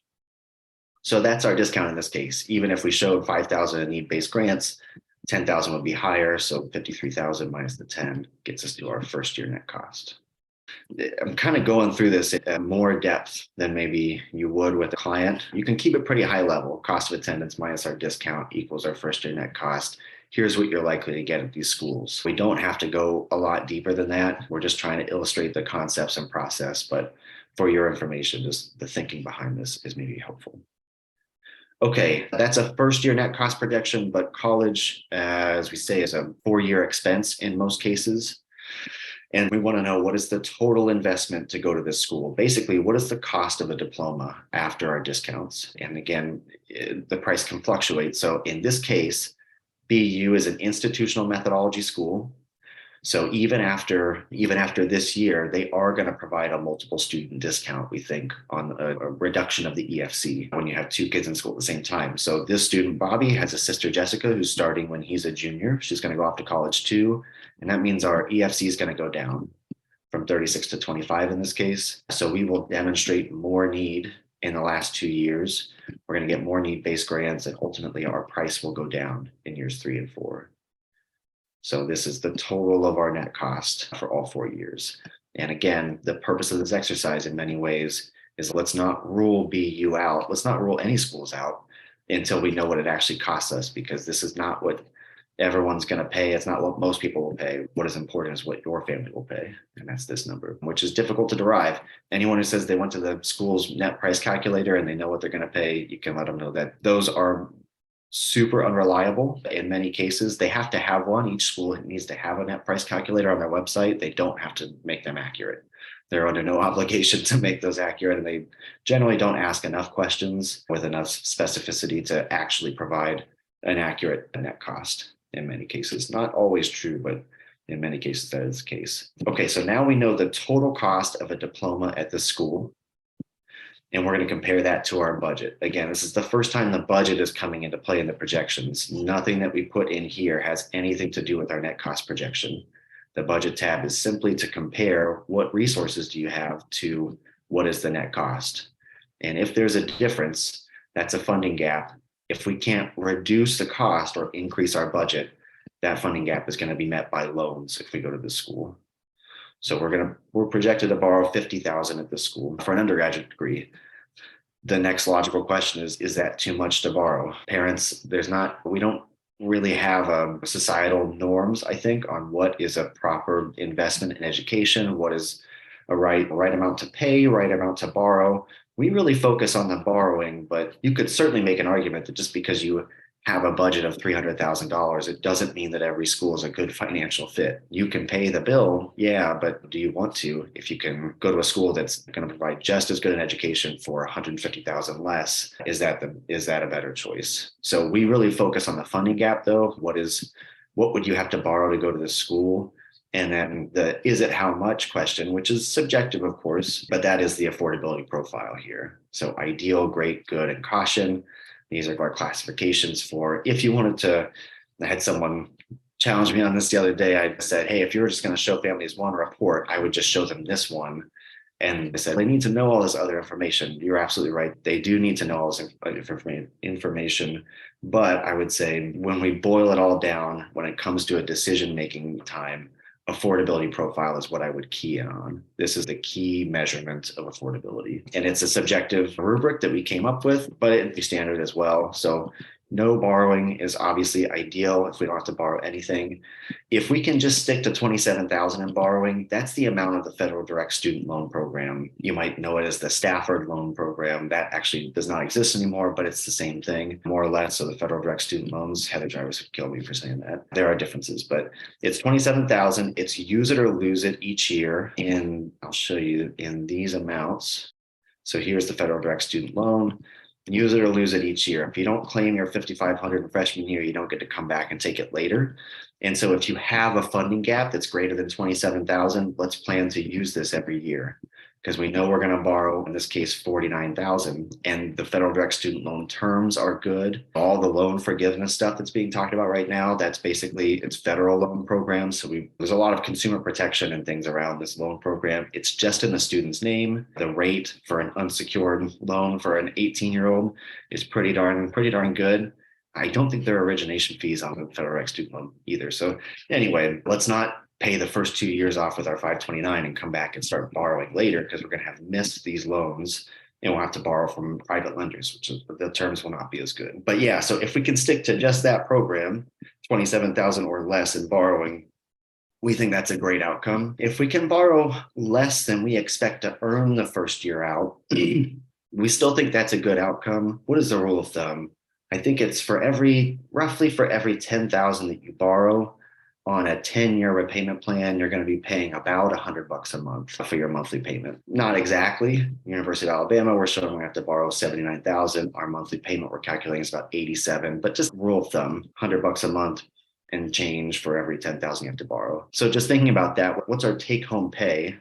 So that's our discount in this case. Even if we showed 5,000 in need-based grants, 10,000 would be higher. So 53,000 minus the 10 gets us to our first year net cost. I'm kind of going through this at more depth than maybe you would with a client. You can keep it pretty high level. Cost of attendance minus our discount equals our first year net cost. Here's what you're likely to get at these schools. We don't have to go a lot deeper than that. We're just trying to illustrate the concepts and process. But for your information, just the thinking behind this is maybe helpful. Okay, that's a first year net cost projection, but college, as we say, is a 4-year expense in most cases. And we want to know, what is the total investment to go to this school? Basically, what is the cost of a diploma after our discounts? And again, the price can fluctuate. So in this case, BU is an institutional methodology school. So even after this year, they are going to provide a multiple student discount, we think, on a reduction of the EFC when you have 2 kids in school at the same time. So this student, Bobby, has a sister, Jessica, who's starting when he's a junior. She's going to go off to college too. And that means our EFC is going to go down from 36 to 25 in this case. So we will demonstrate more need in the last 2 years. We're going to get more need-based grants, and ultimately our price will go down in years 3 and 4. So this is the total of our net cost for all 4 years. And again, the purpose of this exercise in many ways is let's not rule BU out. Let's not rule any schools out until we know what it actually costs us, because this is not what everyone's going to pay. It's not what most people will pay. What is important is what your family will pay. And that's this number, which is difficult to derive. Anyone who says they went to the school's net price calculator and they know what they're going to pay, you can let them know that those are super unreliable. In many cases, they have to have one. Each school needs to have a net price calculator on their website. They don't have to make them accurate. They're under no obligation to make those accurate, and they generally don't ask enough questions with enough specificity to actually provide an accurate net cost in many cases. Not always true, but in many cases that is the case. Okay, so now we know the total cost of a diploma at the school. And we're going to compare that to our budget. Again, this is the first time the budget is coming into play in the projections. Nothing that we put in here has anything to do with our net cost projection. The budget tab is simply to compare what resources do you have to what is the net cost. And if there's a difference, that's a funding gap. If we can't reduce the cost or increase our budget, that funding gap is going to be met by loans if we go to the school. So we're projected to borrow $50,000 at this school for an undergraduate degree. The next logical question is that too much to borrow? Parents, we don't really have societal norms, I think, on what is a proper investment in education, what is a right amount to pay, right amount to borrow. We really focus on the borrowing, but you could certainly make an argument that just because you have a budget of $300,000, it doesn't mean that every school is a good financial fit. You can pay the bill, yeah, but do you want to? If you can go to a school that's going to provide just as good an education for $150,000 less, is that a better choice? So we really focus on the funding gap, though. What would you have to borrow to go to this school? And then the is it how much question, which is subjective, of course, but that is the affordability profile here. So ideal, great, good, and caution. These are our classifications for if you wanted to. I had someone challenge me on this the other day. I said, hey, if you were just going to show families one report, I would just show them this one. And I said, they need to know all this other information. You're absolutely right. They do need to know all this information. But I would say when we boil it all down, when it comes to a decision-making time, affordability profile is what I would key in on. This is the key measurement of affordability. And it's a subjective rubric that we came up with, but it'd be standard as well. So no borrowing is obviously ideal if we don't have to borrow anything. If we can just stick to $27,000 in borrowing, that's the amount of the federal direct student loan program. You might know it as the Stafford loan program. That actually does not exist anymore, but it's the same thing, more or less. So the federal direct student loans, Heather Jarvis would kill me for saying that. There are differences, but it's $27,000. It's use it or lose it each year. And I'll show you in these amounts. So here's the federal direct student loan. Use it or lose it each year. If you don't claim your 5,500 in freshman year, you don't get to come back and take it later. And so if you have a funding gap that's greater than 27,000, let's plan to use this every year, because we know we're going to borrow, in this case, 49,000, and the federal direct student loan terms are good. All the loan forgiveness stuff that's being talked about right now, that's basically, it's federal loan programs. So there's a lot of consumer protection and things around this loan program. It's just in the student's name. The rate for an unsecured loan for an 18-year-old is pretty darn good. I don't think there are origination fees on the federal direct student loan either. So anyway, let's not pay the first 2 years off with our 529 and come back and start borrowing later, because we're going to have missed these loans and we'll have to borrow from private lenders, which is, the terms will not be as good. But yeah, so if we can stick to just that program, 27,000 or less in borrowing, we think that's a great outcome. If we can borrow less than we expect to earn the first year out, we still think that's a good outcome. What is the rule of thumb? I think it's roughly for every 10,000 that you borrow on a 10-year repayment plan, you're going to be paying about $100 a month for your monthly payment. Not exactly. University of Alabama, we're showing we have to borrow 79,000. Our monthly payment we're calculating is about 87, but just rule of thumb, $100 a month and change for every 10,000 you have to borrow. So just thinking about that, what's our take-home pay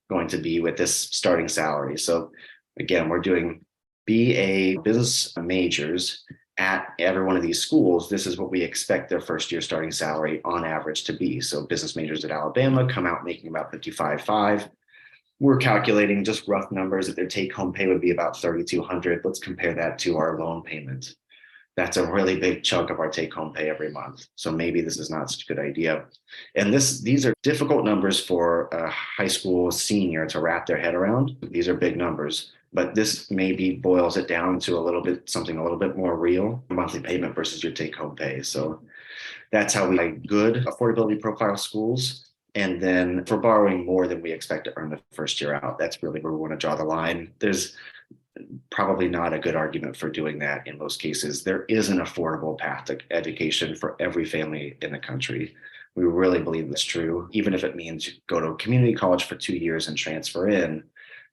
going to be with this starting salary? So again, we're doing BA business majors at every one of these schools. This is what we expect their first year starting salary on average to be. So business majors at Alabama come out making about 55.5. We're calculating just rough numbers that their take home pay would be about 3,200. Let's compare that to our loan payment. That's a really big chunk of our take home pay every month. So maybe this is not such a good idea. And these are difficult numbers for a high school senior to wrap their head around. These are big numbers, but this maybe boils it down to something a little bit more real, monthly payment versus your take home pay. So that's how we like good affordability profile schools. And then for borrowing more than we expect to earn the first year out, that's really where we want to draw the line. There's probably not a good argument for doing that in most cases. There is an affordable path to education for every family in the country. We really believe that's true. Even if it means you go to a community college for 2 years and transfer in,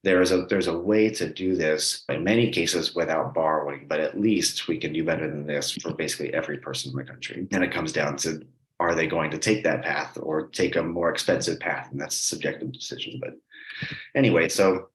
there's a way to do this in many cases without borrowing, but at least we can do better than this for basically every person in the country. And it comes down to, are they going to take that path or take a more expensive path? And that's a subjective decision. But anyway, so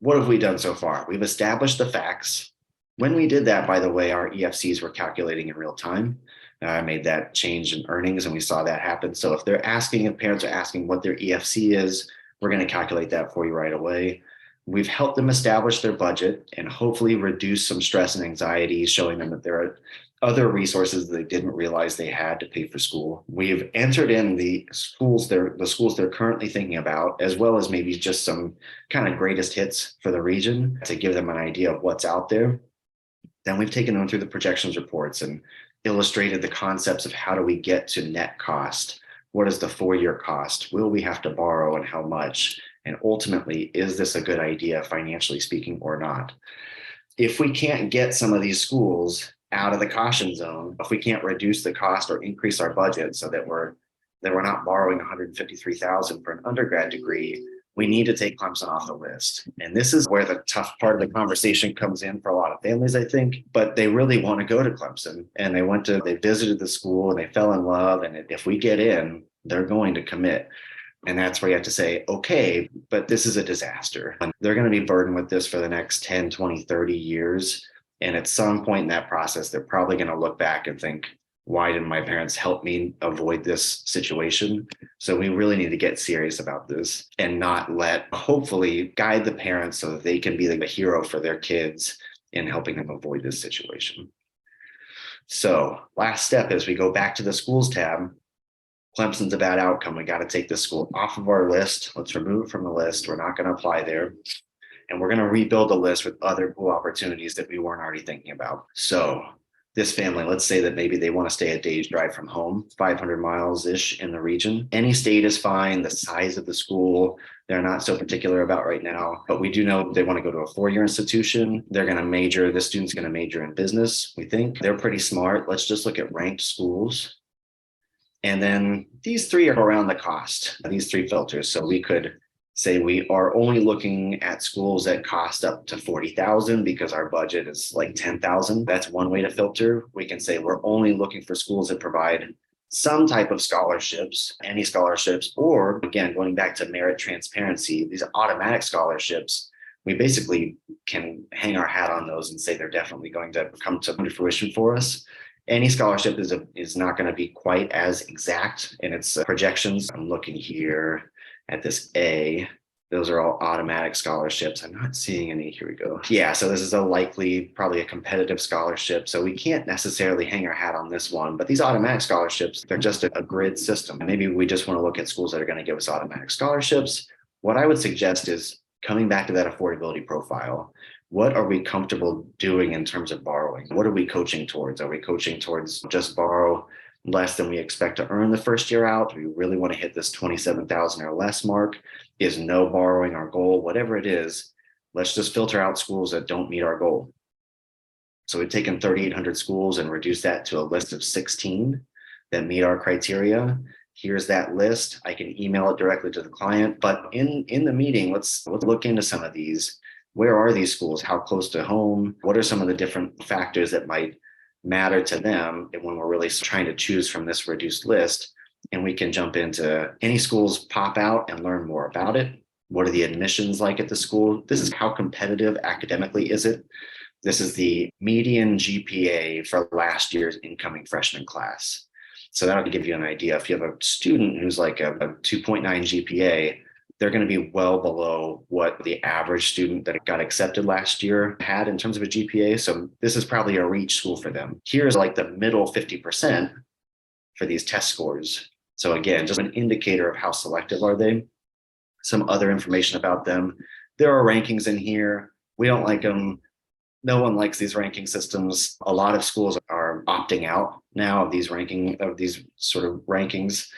what have we done so far? We've established the facts. When we did that, by the way, our EFCs were calculating in real time. I made that change in earnings and we saw that happen. So if parents are asking what their EFC is, we're going to calculate that for you right away. We've helped them establish their budget and hopefully reduce some stress and anxiety, showing them that there are other resources that they didn't realize they had to pay for school. We've entered in the schools they're currently thinking about, as well as maybe just some kind of greatest hits for the region to give them an idea of what's out there. Then we've taken them through the projections reports and illustrated the concepts of how do we get to net cost? What is the 4-year cost? Will we have to borrow and how much? And ultimately, is this a good idea financially speaking or not? If we can't get some of these schools out of the caution zone, if we can't reduce the cost or increase our budget so that we're not borrowing $153,000 for an undergrad degree, we need to take Clemson off the list. And this is where the tough part of the conversation comes in for a lot of families, I think. But they really want to go to Clemson, and they visited the school and they fell in love. And if we get in, they're going to commit. And that's where you have to say, okay, but this is a disaster. And they're going to be burdened with this for the next 10, 20, 30 years. And at some point in that process, they're probably going to look back and think, why didn't my parents help me avoid this situation? So we really need to get serious about this and not hopefully guide the parents so that they can be the hero for their kids in helping them avoid this situation. So last step is we go back to the schools tab. Clemson's a bad outcome. We got to take this school off of our list. Let's remove it from the list. We're not going to apply there. And we're going to rebuild the list with other cool opportunities that we weren't already thinking about. So this family, let's say that maybe they want to stay a day's drive from home, 500 miles-ish in the region. Any state is fine. The size of the school, they're not so particular about right now. But we do know they want to go to a 4-year institution. The student's going to major in business, we think. They're pretty smart. Let's just look at ranked schools. And then these 3 are around the cost, these 3 filters. So we could say we are only looking at schools that cost up to 40,000 because our budget is like 10,000. That's one way to filter. We can say we're only looking for schools that provide some type of scholarships, any scholarships, or again, going back to merit transparency, these automatic scholarships, we basically can hang our hat on those and say they're definitely going to come to fruition for us. Any scholarship is not going to be quite as exact in its projections. I'm looking here at this A. Those are all automatic scholarships. I'm not seeing any. Here we go. Yeah, so this is probably a competitive scholarship. So we can't necessarily hang our hat on this one, but these automatic scholarships, they're just a grid system. Maybe we just want to look at schools that are going to give us automatic scholarships. What I would suggest is coming back to that affordability profile. What are we comfortable doing in terms of borrowing? What are we coaching towards? Are we coaching towards just borrow less than we expect to earn the first year out? Do we really want to hit this 27,000 or less mark? Is no borrowing our goal? Whatever it is, let's just filter out schools that don't meet our goal. So we've taken 3,800 schools and reduced that to a list of 16 that meet our criteria. Here's that list. I can email it directly to the client, but in the meeting, let's look into some of these. Where are these schools? How close to home? What are some of the different factors that might matter to them? And when we're really trying to choose from this reduced list, and we can jump into any schools pop out and learn more about it. What are the admissions like at the school? This is how competitive academically is it? This is the median GPA for last year's incoming freshman class. So that'll give you an idea. If you have a student who's like a 2.9 GPA, they're going to be well below what the average student that got accepted last year had in terms of a GPA. So this is probably a reach school for them. Here's like the middle 50% for these test scores. So again, just an indicator of how selective are they. Some other information about them. There are rankings in here. We don't like them. No one likes these ranking systems. A lot of schools are opting out now of these sort of rankings.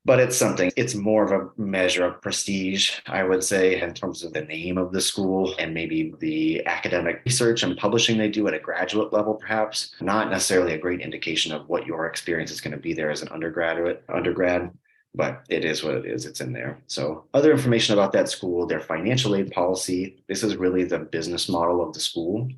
But it's something, it's more of a measure of prestige, I would say, in terms of the name of the school and maybe the academic research and publishing they do at a graduate level, perhaps. Not necessarily a great indication of what your experience is going to be there as an undergrad, but it is what it is. It's in there. So other information about that school, their financial aid policy. This is really the business model of the school.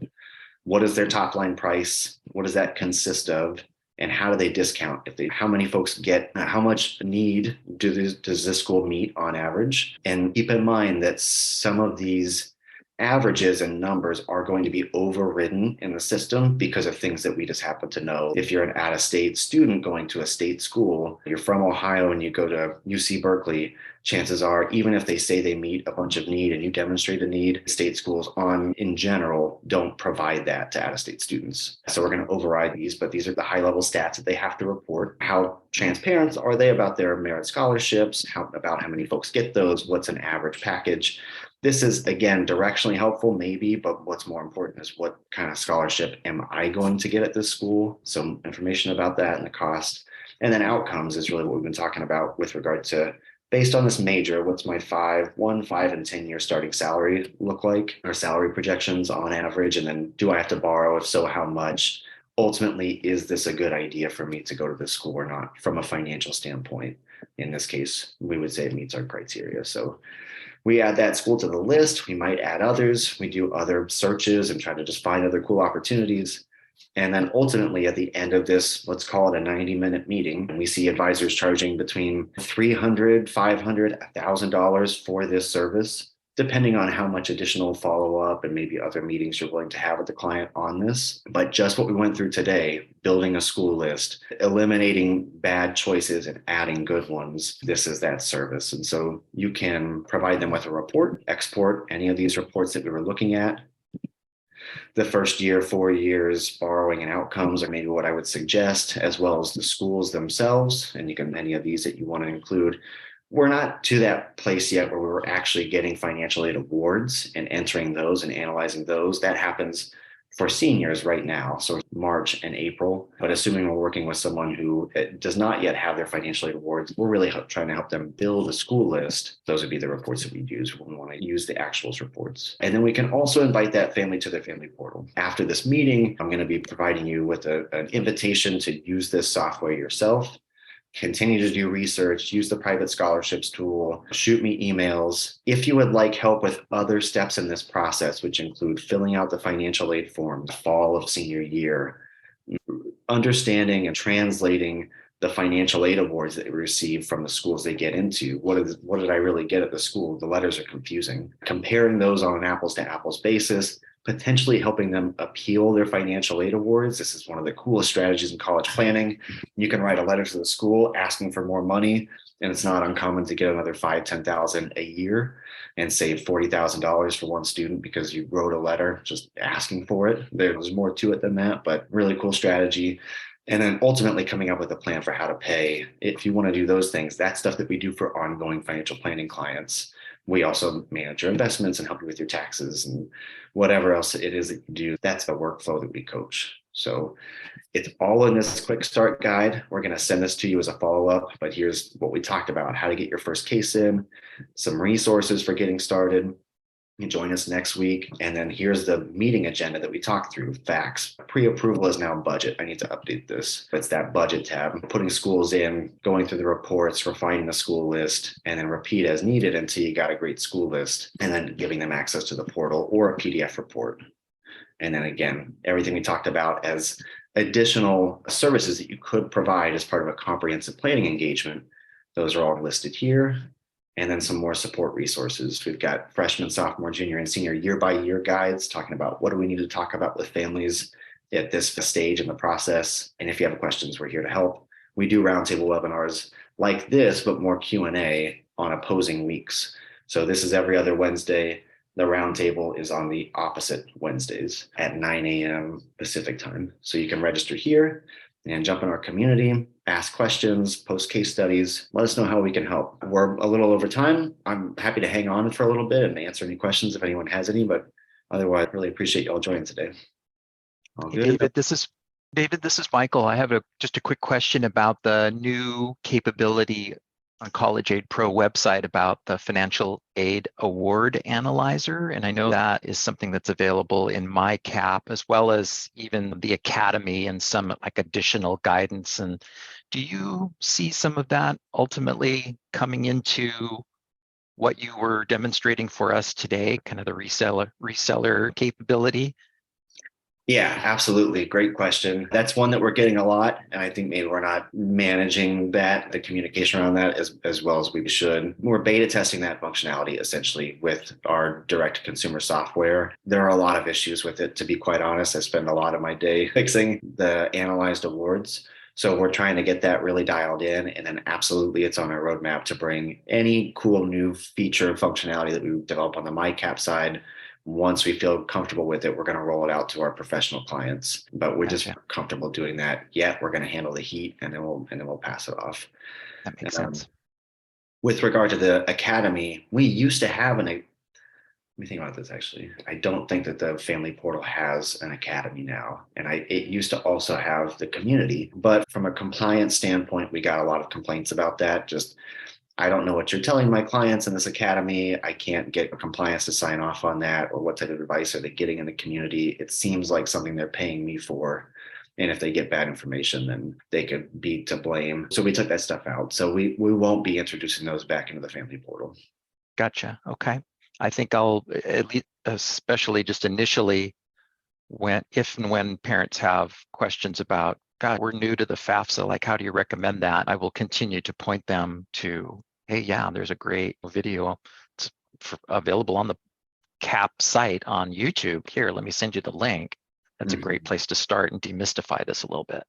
What is their top line price? What does that consist of? And how do they discount? How many folks get, how much need does this school meet on average? And keep in mind that some of these averages and numbers are going to be overridden in the system because of things that we just happen to know. If you're an out-of-state student going to a state school, you're from Ohio and you go to UC Berkeley, chances are, even if they say they meet a bunch of need and you demonstrate a need, state schools in general don't provide that to out-of-state students. So we're going to override these, but these are the high-level stats that they have to report. How transparent are they about their merit scholarships? About how many folks get those? What's an average package? This is, again, directionally helpful, maybe, but what's more important is what kind of scholarship am I going to get at this school? So information about that and the cost. And then outcomes is really what we've been talking about with regard to, based on this major, what's my 5, 5, and 10 year starting salary look like, or salary projections on average? And then do I have to borrow? If so, how much? Ultimately, is this a good idea for me to go to this school or not from a financial standpoint? In this case, we would say it meets our criteria. So we add that school to the list. We might add others. We do other searches and try to just find other cool opportunities. And then ultimately at the end of this, let's call it a 90-minute meeting, and we see advisors charging between $300, $500, $1,000 for this service, depending on how much additional follow-up and maybe other meetings you're willing to have with the client on this. But just what we went through today, building a school list, eliminating bad choices and adding good ones, this is that service. And so you can provide them with a report, export any of these reports that we were looking at. The first year, 4 years, borrowing and outcomes are maybe what I would suggest, as well as the schools themselves. And you can, any of these that you want to include. We're not to that place yet where we're actually getting financial aid awards and entering those and analyzing those. That happens for seniors right now, so March and April. But assuming we're working with someone who does not yet have their financial aid awards, we're really trying to help them build a school list. Those would be the reports that we use when we want to use the actuals reports. And then we can also invite that family to their family portal. After this meeting, I'm going to be providing you with an invitation to use this software yourself. Continue to do research, use the private scholarships tool, shoot me emails. If you would like help with other steps in this process, which include filling out the financial aid form the fall of senior year, understanding and translating the financial aid awards that they receive from the schools they get into. What did I really get at the school? The letters are confusing. Comparing those on an apples to apples basis, potentially helping them appeal their financial aid awards. This is one of the coolest strategies in college planning. You can write a letter to the school asking for more money, and it's not uncommon to get another $5,000-10,000 a year and save $40,000 for one student because you wrote a letter just asking for it. There's more to it than that, but really cool strategy. And then ultimately coming up with a plan for how to pay. If you want to do those things, that's stuff that we do for ongoing financial planning clients. We also manage your investments and help you with your taxes and whatever else it is that you do. That's the workflow that we coach. So it's all in this quick start guide. We're going to send this to you as a follow-up, but here's what we talked about: how to get your first case in, some resources for getting started. You join us next week. And then here's the meeting agenda that we talked through. Facts. Pre-approval is now budget. I need to update this. It's that budget tab, putting schools in, going through the reports, refining the school list, and then repeat as needed until you got a great school list, and then giving them access to the portal or a PDF report. And then again, everything we talked about as additional services that you could provide as part of a comprehensive planning engagement. Those are all listed here. And then some more support resources. We've got freshman, sophomore, junior, and senior year-by-year guides talking about what do we need to talk about with families at this stage in the process. And if you have questions, we're here to help. We do roundtable webinars like this, but more Q&A on opposing weeks. So this is every other Wednesday. The roundtable is on the opposite Wednesdays at 9 a.m. Pacific time. So you can register here and jump in our community, ask questions, post case studies, let us know how we can help. We're a little over time. I'm happy to hang on for a little bit and answer any questions if anyone has any, but otherwise, really appreciate y'all joining today. All Hey, good? David, this is Michael. I have just a quick question about the new capability on College Aid Pro website about the financial aid award analyzer. And I know that is something that's available in MyCap as well as even the Academy and some like additional guidance. And do you see some of that ultimately coming into what you were demonstrating for us today, kind of the reseller capability? Yeah, absolutely. Great question. That's one that we're getting a lot. And I think maybe we're not managing the communication around that as well as we should. We're beta testing that functionality essentially with our direct consumer software. There are a lot of issues with it, to be quite honest. I spend a lot of my day fixing the analyzed awards. So we're trying to get that really dialed in. And then absolutely it's on our roadmap to bring any cool new feature and functionality that we develop on the MyCap side. Once we feel comfortable with it, we're going to roll it out to our professional clients, but we're just comfortable doing that yet. We're going to handle the heat and then we'll pass it off. That makes sense. With regard to the Academy, we used to have let me think about this actually. I don't think that the family portal has an Academy now. And it used to also have the community, but from a compliance standpoint, we got a lot of complaints about that. Just I don't know what you're telling my clients in this academy. I can't get compliance to sign off on that, or what type of advice are they getting in the community? It seems like something they're paying me for. And if they get bad information, then they could be to blame. So we took that stuff out. So we won't be introducing those back into the family portal. Gotcha. Okay. I think I'll at least, especially just initially, if and when parents have questions about, God, we're new to the FAFSA, like how do you recommend that? I will continue to point them to, hey, yeah, there's a great video available on the CAP site on YouTube. Here, let me send you the link. That's a great place to start and demystify this a little bit.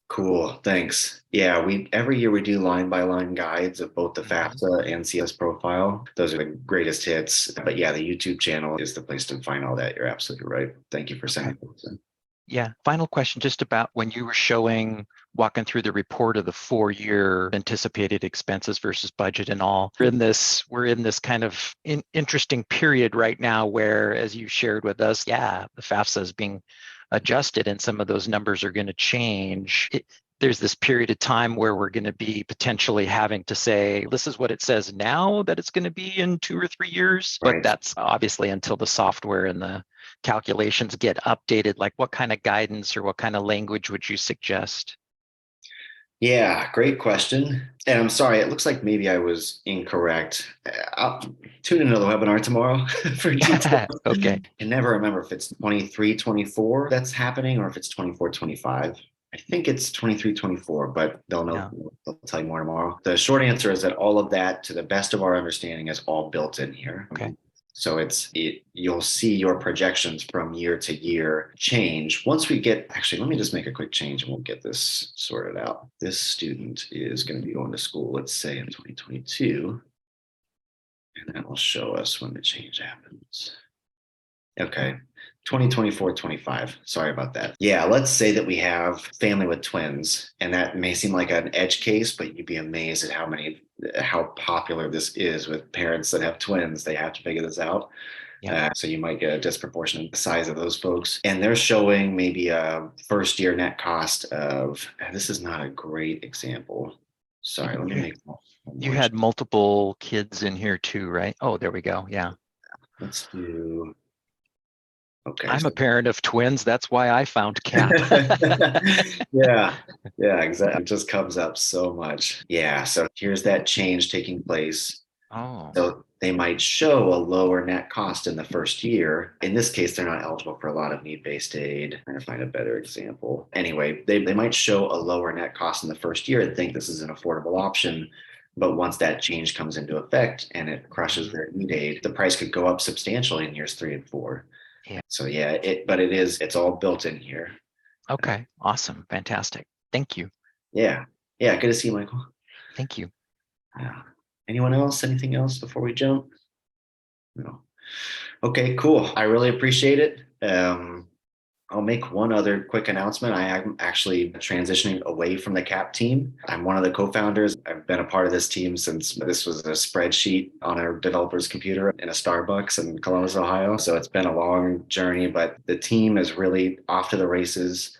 Cool, thanks. Yeah, every year we do line by line guides of both the FAFSA and CS profile. Those are the greatest hits. But yeah, the YouTube channel is the place to find all that. You're absolutely right. Thank you for sending it. Yeah, final question just about when you were walking through the report of the 4-year anticipated expenses versus budget and all. We're in this kind of interesting period right now where, as you shared with us, the FAFSA is being adjusted and some of those numbers are going to change. There's this period of time where we're going to be potentially having to say, this is what it says now that it's going to be in 2 or 3 years. Right. But that's obviously until the software and the calculations get updated. Like what kind of guidance or what kind of language would you suggest? Yeah, great question. And I'm sorry, it looks like maybe I was incorrect. I'll tune into the webinar tomorrow for details. Okay. I never remember if it's 23, 24 that's happening or if it's 24, 25. I think it's 23, 24, but they'll know. Yeah. They'll tell you more tomorrow. The short answer is that all of that, to the best of our understanding, is all built in here. Okay. So you'll see your projections from year to year change. Once we get, actually, let me just make a quick change and we'll get this sorted out. This student is going to be going to school, let's say in 2022, and that will show us when the change happens. Okay. 2024, 25. Sorry about that. Yeah, let's say that we have family with twins, and that may seem like an edge case, but you'd be amazed at how popular this is with parents that have twins. They have to figure this out. Yeah. So you might get a disproportionate size of those folks. And they're showing maybe a first year net cost of, this is not a great example. Sorry, let me make one You more. had multiple kids in here too, right? Oh, there we go. Yeah. Let's do, okay. I'm a parent of twins. That's why I found CAP. Yeah, yeah, exactly. It just comes up so much. Yeah, so here's that change taking place. Oh, So they might show a lower net cost in the first year. In this case, they're not eligible for a lot of need-based aid. I'm trying to find a better example. Anyway, they might show a lower net cost in the first year and think this is an affordable option. But once that change comes into effect and it crushes their need aid, the price could go up substantially in years 3 and 4. yeah. So yeah, it's all built in here. Okay. Awesome. Fantastic. Thank you. Yeah. Yeah. Good to see you, Michael. Thank you. Yeah. Anyone else? Anything else before we jump? No. Okay, cool. I really appreciate it. I'll make one other quick announcement. I am actually transitioning away from the CAP team. I'm one of the co-founders. I've been a part of this team since this was a spreadsheet on a developer's computer in a Starbucks in Columbus, Ohio. So it's been a long journey, but the team is really off to the races.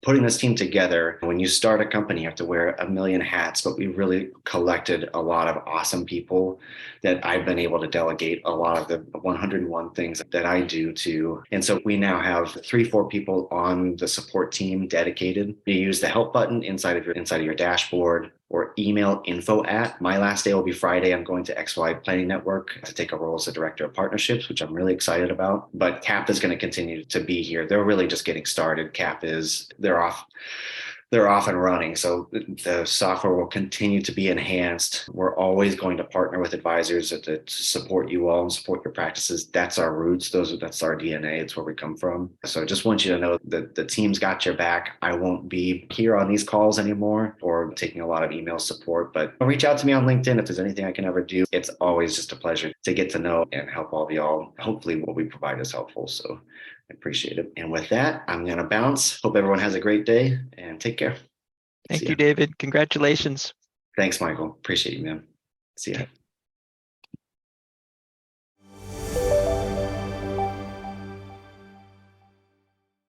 Putting this team together, when you start a company, you have to wear a million hats, but we really collected a lot of awesome people that I've been able to delegate a lot of the 101 things that I do to. And so we now have 3-4 people on the support team dedicated. You use the help button inside of your dashboard, or email info at. My last day will be Friday. I'm going to XY Planning Network to take a role as a director of partnerships, which I'm really excited about. But CAP is going to continue to be here. They're really just getting started. They're off and running. So the software will continue to be enhanced. We're always going to partner with advisors to support you all and support your practices. That's our roots. That's our DNA. It's where we come from. So I just want you to know that the team's got your back. I won't be here on these calls anymore or taking a lot of email support, but reach out to me on LinkedIn if there's anything I can ever do. It's always just a pleasure to get to know and help all of y'all. Hopefully what we provide is helpful. So I appreciate it. And with that, I'm going to bounce. Hope everyone has a great day and take care. Thank you, David. Congratulations. Thanks, Michael. Appreciate you, man. See ya. Okay.